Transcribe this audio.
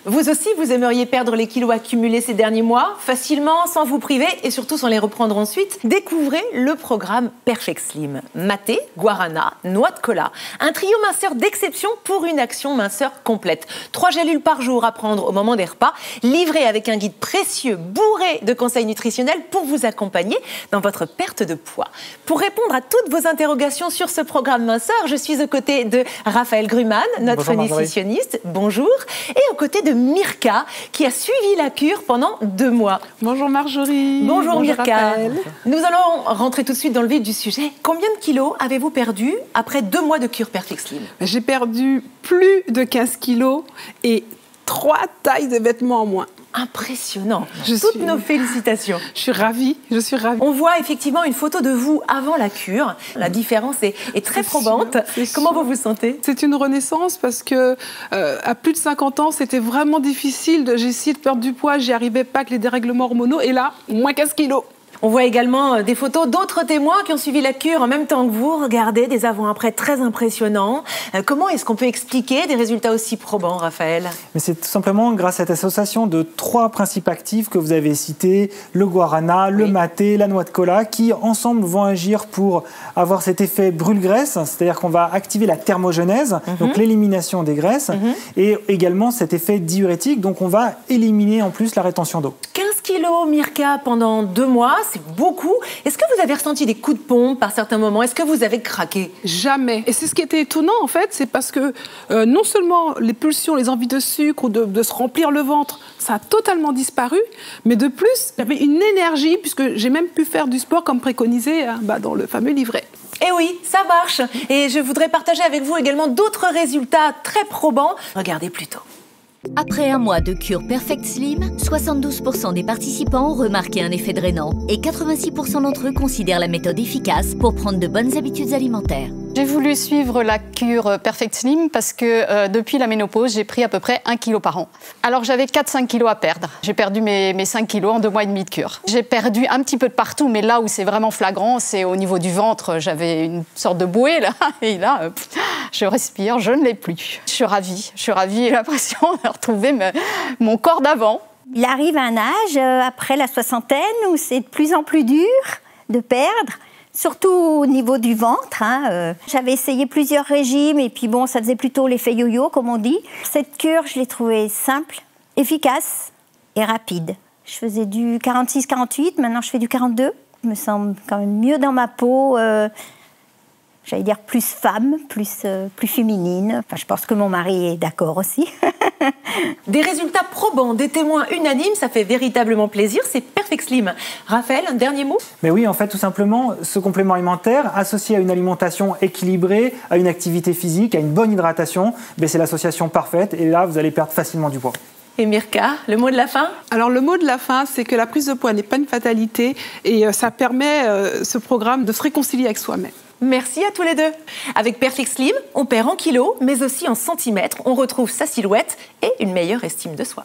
Vous aussi, vous aimeriez perdre les kilos accumulés ces derniers mois, facilement, sans vous priver et surtout sans les reprendre ensuite? Découvrez le programme Perfect Slim. Maté, guarana, noix de cola. Un trio minceur d'exception pour une action minceur complète. 3 gélules par jour à prendre au moment des repas, livré avec un guide précieux bourré de conseils nutritionnels pour vous accompagner dans votre perte de poids. Pour répondre à toutes vos interrogations sur ce programme minceur, je suis aux côtés de Raphaël Grumman, notre nutritionniste. Bonjour. Et aux côtés de Mirka, qui a suivi la cure pendant 2 mois. Bonjour Marjorie. Bonjour Mirka. Nous allons rentrer tout de suite dans le vif du sujet. Combien de kilos avez-vous perdu après 2 mois de cure Perfect Slim? J'ai perdu plus de 15 kilos et 3 tailles de vêtements en moins. Impressionnant. Toutes nos félicitations. Je suis ravie. On voit effectivement une photo de vous avant la cure. La différence est très probante. Comment vous vous sentez? C'est une renaissance parce que à plus de 50 ans, c'était vraiment difficile. J'ai essayé de perdre du poids, j'y arrivais pas avec les dérèglements hormonaux. Et là, moins 15 kilos. On voit également des photos d'autres témoins qui ont suivi la cure en même temps que vous. Regardez, des avant-après très impressionnants. Comment est-ce qu'on peut expliquer des résultats aussi probants, Raphaël? Mais c'est tout simplement grâce à cette association de 3 principes actifs que vous avez cités, le guarana, le maté, la noix de cola, qui ensemble vont agir pour avoir cet effet brûle-graisse, c'est-à-dire qu'on va activer la thermogenèse, donc l'élimination des graisses, et également cet effet diurétique, donc on va éliminer en plus la rétention d'eau. 15 kilos, Mirka, pendant 2 mois, c'est beaucoup. Est-ce que vous avez ressenti des coups de pompe par certains moments? Est-ce que vous avez craqué? Jamais. Et c'est ce qui était étonnant, en fait, c'est parce que non seulement les pulsions, les envies de sucre ou de se remplir le ventre, ça a totalement disparu, mais de plus, j'avais une énergie, puisque j'ai même pu faire du sport comme préconisé dans le fameux livret. Eh oui, ça marche. Et je voudrais partager avec vous également d'autres résultats très probants. Regardez plutôt. Après 1 mois de cure Perfect Slim, 72% des participants ont remarqué un effet drainant et 86% d'entre eux considèrent la méthode efficace pour prendre de bonnes habitudes alimentaires. J'ai voulu suivre la cure Perfect Slim parce que depuis la ménopause, j'ai pris à peu près 1 kg par an. Alors j'avais 4-5 kilos à perdre. J'ai perdu mes 5 kilos en 2 mois et demi de cure. J'ai perdu un petit peu de partout, mais là où c'est vraiment flagrant, c'est au niveau du ventre. J'avais une sorte de bouée là, et là, je respire, je ne l'ai plus. Je suis ravie, j'ai l'impression de retrouver mon corps d'avant. Il arrive un âge, après la soixantaine, où c'est de plus en plus dur de perdre. Surtout au niveau du ventre. J'avais essayé plusieurs régimes et puis bon, ça faisait plutôt l'effet yo-yo, comme on dit. Cette cure, je l'ai trouvée simple, efficace et rapide. Je faisais du 46-48, maintenant je fais du 42. Je me sens quand même mieux dans ma peau. J'allais dire plus femme, plus féminine. Enfin, je pense que mon mari est d'accord aussi. Des résultats probants, des témoins unanimes, ça fait véritablement plaisir. C'est Perfect Slim. Raphaël, un dernier mot? Mais oui, en fait, tout simplement, ce complément alimentaire, associé à une alimentation équilibrée, à une activité physique, à une bonne hydratation, c'est l'association parfaite. Et là, vous allez perdre facilement du poids. Et Mirka, le mot de la fin? Alors le mot de la fin, c'est que la prise de poids n'est pas une fatalité et ça permet, ce programme, de se réconcilier avec soi-même. Merci à tous les deux. Avec Perfect Slim, on perd en kilos, mais aussi en centimètres. On retrouve sa silhouette et une meilleure estime de soi.